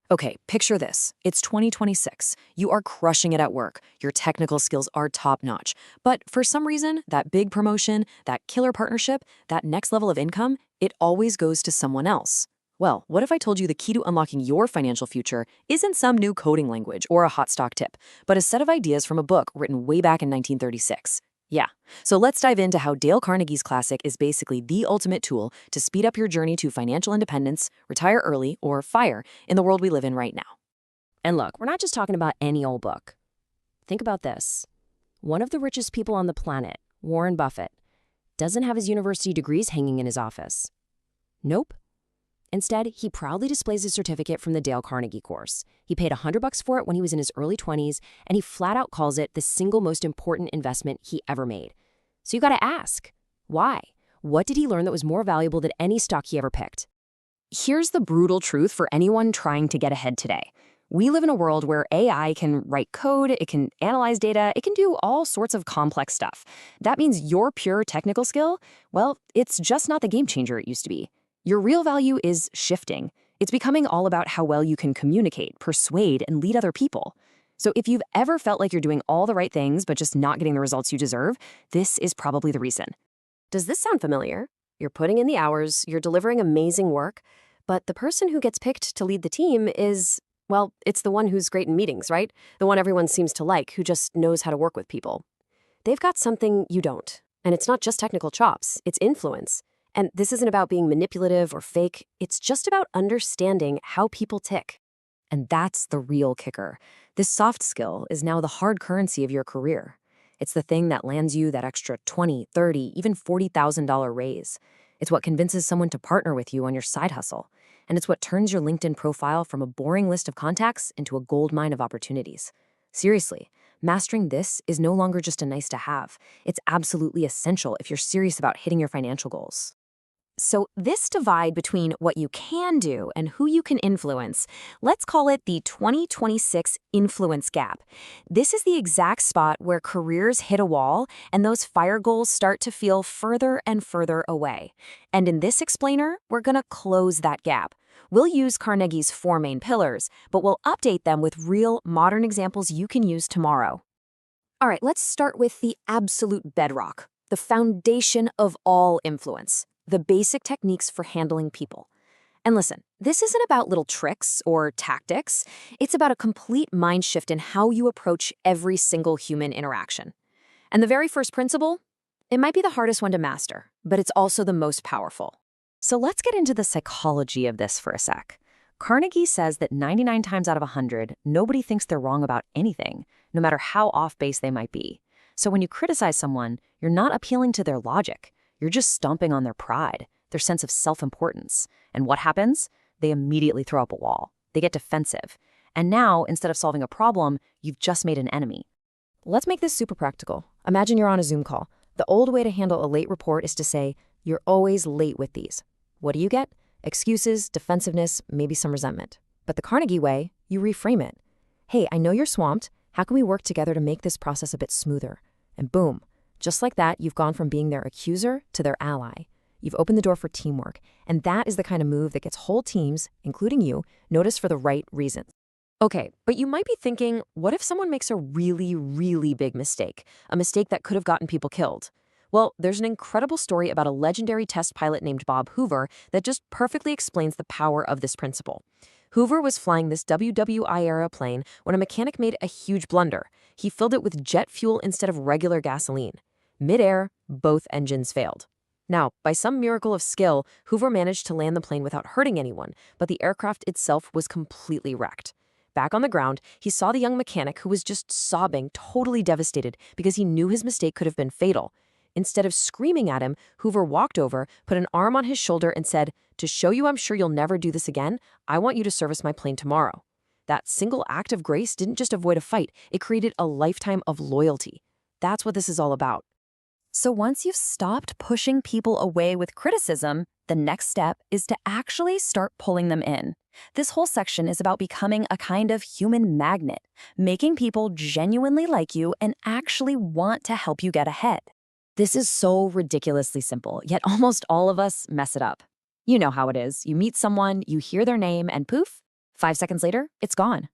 Okay, picture this. It's 2026. You are crushing it at work. Your technical skills are top notch. But for some reason, that big promotion, that killer partnership, that next level of income, it always goes to someone else. Well, what if I told you the key to unlocking your financial future isn't some new coding language or a hot stock tip, but a set of ideas from a book written way back in 1936? Yeah. So let's dive into how Dale Carnegie's classic is basically the ultimate tool to speed up your journey to financial independence, retire early, or FIRE in the world we live in right now. And look, we're not just talking about any old book. Think about this. One of the richest people on the planet, Warren Buffett, doesn't have his university degrees hanging in his office. Nope. Instead, he proudly displays his certificate from the Dale Carnegie course. He paid $100 for it when he was in his early 20s, and he flat out calls it the single most important investment he ever made. So you gotta ask, why? What did he learn that was more valuable than any stock he ever picked? Here's the brutal truth for anyone trying to get ahead today. We live in a world where AI can write code, it can analyze data, it can do all sorts of complex stuff. That means your pure technical skill, well, it's just not the game changer it used to be. Your real value is shifting. It's becoming all about how well you can communicate, persuade, and lead other people. So if you've ever felt like you're doing all the right things but just not getting the results you deserve, this is probably the reason. Does this sound familiar? You're putting in the hours, you're delivering amazing work, but the person who gets picked to lead the team is, well, it's the one who's great in meetings, right? The one everyone seems to like, who just knows how to work with people. They've got something you don't. And it's not just technical chops, it's influence. And this isn't about being manipulative or fake. It's just about understanding how people tick. And that's the real kicker. This soft skill is now the hard currency of your career. It's the thing that lands you that extra $20, $30, even $40,000 raise. It's what convinces someone to partner with you on your side hustle. And it's what turns your LinkedIn profile from a boring list of contacts into a goldmine of opportunities. Seriously, mastering this is no longer just a nice to have. It's absolutely essential if you're serious about hitting your financial goals. So this divide between what you can do and who you can influence, let's call it the 2026 influence gap. This is the exact spot where careers hit a wall and those FIRE goals start to feel further and further away. And in this explainer, we're going to close that gap. We'll use Carnegie's 4 main pillars, but we'll update them with real modern examples you can use tomorrow. All right, let's start with the absolute bedrock, the foundation of all influence. The basic techniques for handling people. And listen, this isn't about little tricks or tactics. It's about a complete mind shift in how you approach every single human interaction. And the very first principle, it might be the hardest one to master, but it's also the most powerful. So let's get into the psychology of this for a sec. Carnegie says that 99 times out of 100, nobody thinks they're wrong about anything, no matter how off base they might be. So when you criticize someone, you're not appealing to their logic. You're just stomping on their pride, their sense of self-importance. And what happens? They immediately throw up a wall. They get defensive. And now, instead of solving a problem, you've just made an enemy. Let's make this super practical. Imagine you're on a Zoom call. The old way to handle a late report is to say, "You're always late with these." What do you get? Excuses, defensiveness, maybe some resentment. But the Carnegie way, you reframe it. "Hey, I know you're swamped. How can we work together to make this process a bit smoother?" And boom. Just like that, you've gone from being their accuser to their ally. You've opened the door for teamwork, and that is the kind of move that gets whole teams, including you, noticed for the right reasons. Okay, but you might be thinking, what if someone makes a really, really big mistake? A mistake that could have gotten people killed? Well, there's an incredible story about a legendary test pilot named Bob Hoover that just perfectly explains the power of this principle. Hoover was flying this WWI-era plane when a mechanic made a huge blunder. He filled it with jet fuel instead of regular gasoline. Mid-air, both engines failed. Now, by some miracle of skill, Hoover managed to land the plane without hurting anyone, but the aircraft itself was completely wrecked. Back on the ground, he saw the young mechanic who was just sobbing, totally devastated, because he knew his mistake could have been fatal. Instead of screaming at him, Hoover walked over, put an arm on his shoulder, and said, "To show you I'm sure you'll never do this again, I want you to service my plane tomorrow." That single act of grace didn't just avoid a fight, it created a lifetime of loyalty. That's what this is all about. So once you've stopped pushing people away with criticism, the next step is to actually start pulling them in. This whole section is about becoming a kind of human magnet, making people genuinely like you and actually want to help you get ahead. This is so ridiculously simple, yet almost all of us mess it up. You know how it is. You meet someone, you hear their name, and poof, 5 seconds later, it's gone.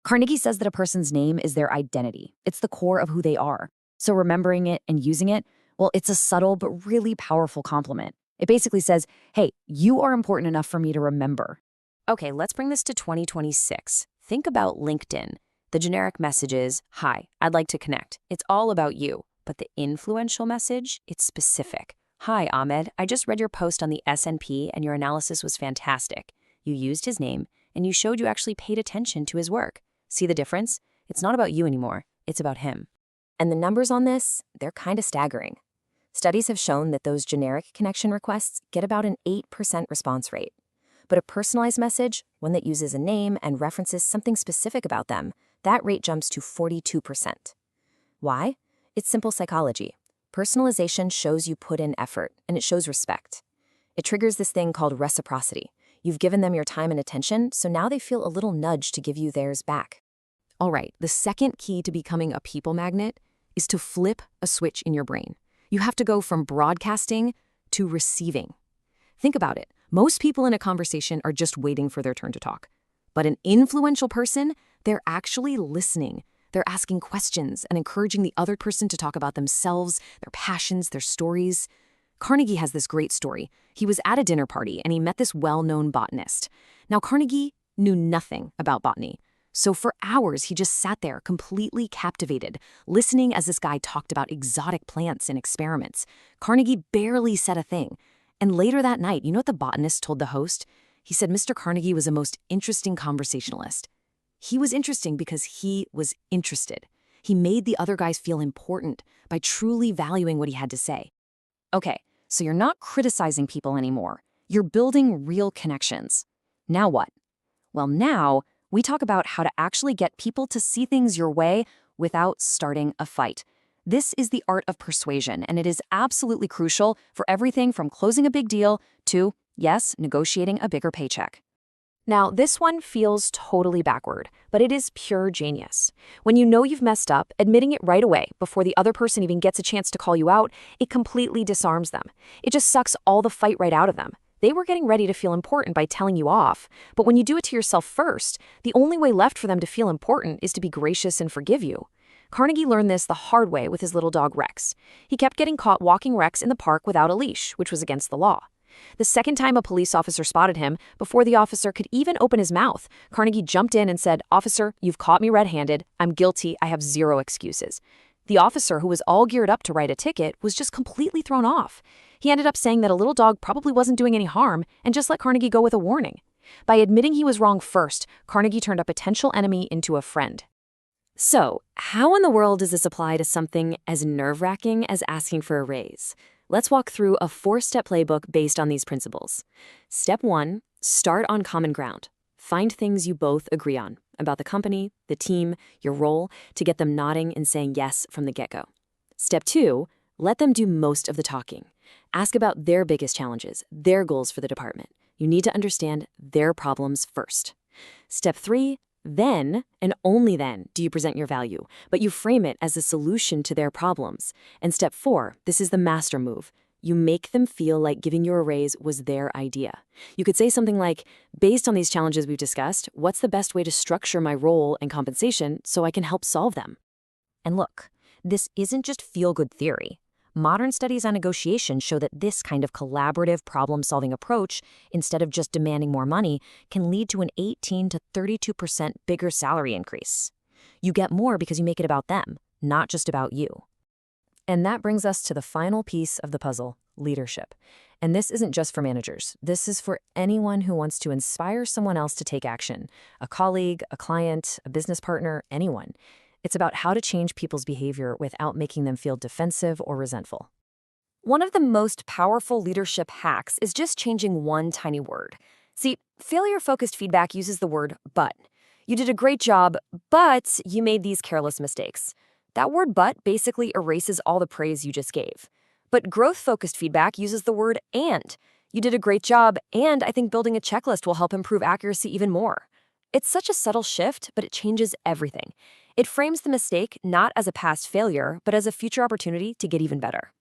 Carnegie says that a person's name is their identity. It's the core of who they are. So remembering it and using it, well, it's a subtle but really powerful compliment. It basically says, hey, you are important enough for me to remember. Okay, let's bring this to 2026. Think about LinkedIn. The generic message is, hi, I'd like to connect. It's all about you. But the influential message, it's specific. Hi, Ahmed, I just read your post on the S&P and your analysis was fantastic. You used his name and you showed you actually paid attention to his work. See the difference? It's not about you anymore. It's about him. And the numbers on this, they're kind of staggering. Studies have shown that those generic connection requests get about an 8% response rate. But a personalized message, one that uses a name and references something specific about them, that rate jumps to 42%. Why? It's simple psychology. Personalization shows you put in effort, and it shows respect. It triggers this thing called reciprocity. You've given them your time and attention, so now they feel a little nudge to give you theirs back. All right, the second key to becoming a people magnet is to flip a switch in your brain. You have to go from broadcasting to receiving. Think about it. Most people in a conversation are just waiting for their turn to talk. But an influential person, they're actually listening. They're asking questions and encouraging the other person to talk about themselves, their passions, their stories. Carnegie has this great story. He was at a dinner party and he met this well-known botanist. Now, Carnegie knew nothing about botany. So for hours, he just sat there completely captivated, listening as this guy talked about exotic plants and experiments. Carnegie barely said a thing. And later that night, you know what the botanist told the host? He said Mr. Carnegie was a most interesting conversationalist. He was interesting because he was interested. He made the other guys feel important by truly valuing what he had to say. Okay, so you're not criticizing people anymore. You're building real connections. Now what? Well, now we talk about how to actually get people to see things your way without starting a fight. This is the art of persuasion, and it is absolutely crucial for everything from closing a big deal to, yes, negotiating a bigger paycheck. Now, this one feels totally backward, but it is pure genius. When you know you've messed up, admitting it right away before the other person even gets a chance to call you out, it completely disarms them. It just sucks all the fight right out of them. They were getting ready to feel important by telling you off, but when you do it to yourself first, the only way left for them to feel important is to be gracious and forgive you. Carnegie learned this the hard way with his little dog Rex. He kept getting caught walking Rex in the park without a leash, which was against the law. The second time a police officer spotted him, before the officer could even open his mouth, Carnegie jumped in and said, "Officer, you've caught me red-handed. I'm guilty. I have zero excuses." The officer, who was all geared up to write a ticket, was just completely thrown off. He ended up saying that a little dog probably wasn't doing any harm and just let Carnegie go with a warning. By admitting he was wrong first, Carnegie turned a potential enemy into a friend. So, how in the world does this apply to something as nerve-wracking as asking for a raise? Let's walk through a 4-step playbook based on these principles. Step 1, start on common ground. Find things you both agree on about the company, the team, your role, to get them nodding and saying yes from the get-go. Step 2, let them do most of the talking. Ask about their biggest challenges, their goals for the department. You need to understand their problems first. Step 3, then, and only then, do you present your value, but you frame it as a solution to their problems. And step 4, this is the master move. You make them feel like giving you a raise was their idea. You could say something like, based on these challenges we've discussed, what's the best way to structure my role and compensation so I can help solve them? And look, this isn't just feel-good theory. Modern studies on negotiation show that this kind of collaborative problem-solving approach, instead of just demanding more money, can lead to an 18 to 32% bigger salary increase. You get more because you make it about them, not just about you. And that brings us to the final piece of the puzzle, leadership. And this isn't just for managers. This is for anyone who wants to inspire someone else to take action, a colleague, a client, a business partner, anyone. It's about how to change people's behavior without making them feel defensive or resentful. One of the most powerful leadership hacks is just changing one tiny word. See, failure-focused feedback uses the word but. You did a great job, but you made these careless mistakes. That word but basically erases all the praise you just gave. But growth-focused feedback uses the word and. You did a great job, and I think building a checklist will help improve accuracy even more. It's such a subtle shift, but it changes everything. It frames the mistake not as a past failure, but as a future opportunity to get even better.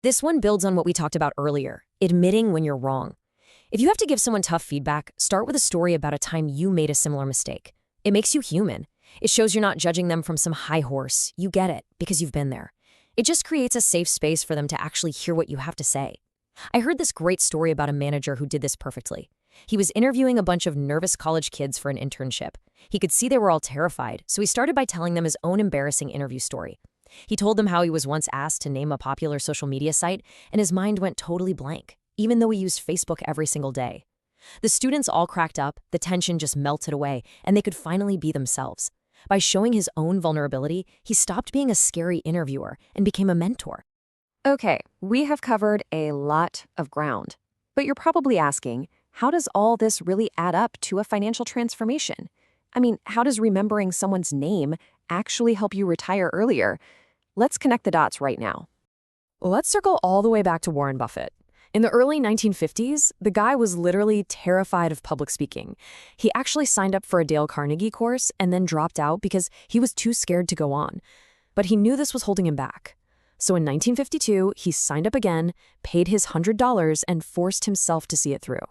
This one builds on what we talked about earlier, admitting when you're wrong. If you have to give someone tough feedback, start with a story about a time you made a similar mistake. It makes you human. It shows you're not judging them from some high horse. You get it because you've been there. It just creates a safe space for them to actually hear what you have to say. I heard this great story about a manager who did this perfectly. He was interviewing a bunch of nervous college kids for an internship. He could see they were all terrified, so he started by telling them his own embarrassing interview story. He told them how he was once asked to name a popular social media site, and his mind went totally blank, even though he used Facebook every single day. The students all cracked up, the tension just melted away, and they could finally be themselves. By showing his own vulnerability, he stopped being a scary interviewer and became a mentor. Okay, we have covered a lot of ground. But you're probably asking, how does all this really add up to a financial transformation? I mean, how does remembering someone's name actually help you retire earlier? Let's connect the dots right now. Let's circle all the way back to Warren Buffett. In the early 1950s, the guy was literally terrified of public speaking. He actually signed up for a Dale Carnegie course and then dropped out because he was too scared to go on. But he knew this was holding him back. So in 1952, he signed up again, paid his $100, and forced himself to see it through.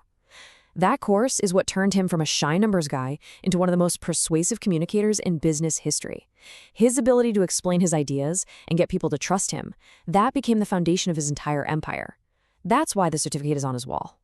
That course is what turned him from a shy numbers guy into one of the most persuasive communicators in business history. His ability to explain his ideas and get people to trust him, that became the foundation of his entire empire. That's why the certificate is on his wall.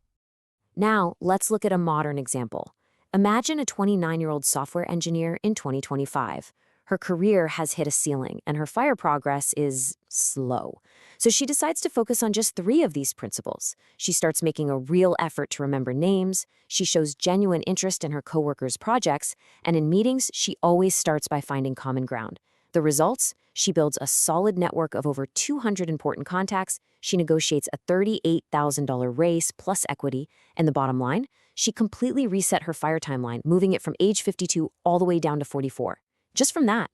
Now, let's look at a modern example. Imagine a 29-year-old software engineer in 2025. Her career has hit a ceiling, and her fire progress is slow. So she decides to focus on just 3 of these principles. She starts making a real effort to remember names, she shows genuine interest in her coworkers' projects, and in meetings, she always starts by finding common ground. The results? She builds a solid network of over 200 important contacts, she negotiates a $38,000 raise plus equity, and the bottom line? She completely reset her fire timeline, moving it from age 52 all the way down to 44. Just from that.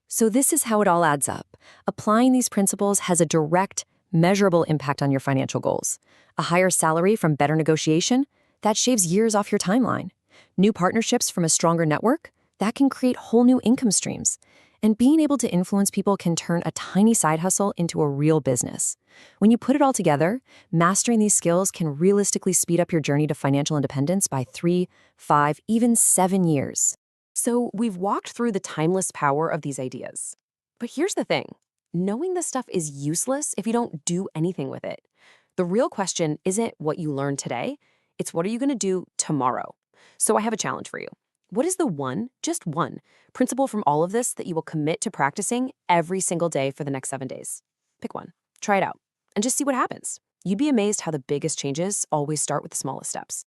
So this is how it all adds up. Applying these principles has a direct, measurable impact on your financial goals. A higher salary from better negotiation? That shaves years off your timeline. New partnerships from a stronger network? That can create whole new income streams. And being able to influence people can turn a tiny side hustle into a real business. When you put it all together, mastering these skills can realistically speed up your journey to financial independence by 3, 5, even 7 years. So we've walked through the timeless power of these ideas. But here's the thing. Knowing this stuff is useless if you don't do anything with it. The real question isn't what you learned today. It's what are you going to do tomorrow? So I have a challenge for you. What is the one, just one, principle from all of this that you will commit to practicing every single day for the next 7 days? Pick one. Try it out. And just see what happens. You'd be amazed how the biggest changes always start with the smallest steps.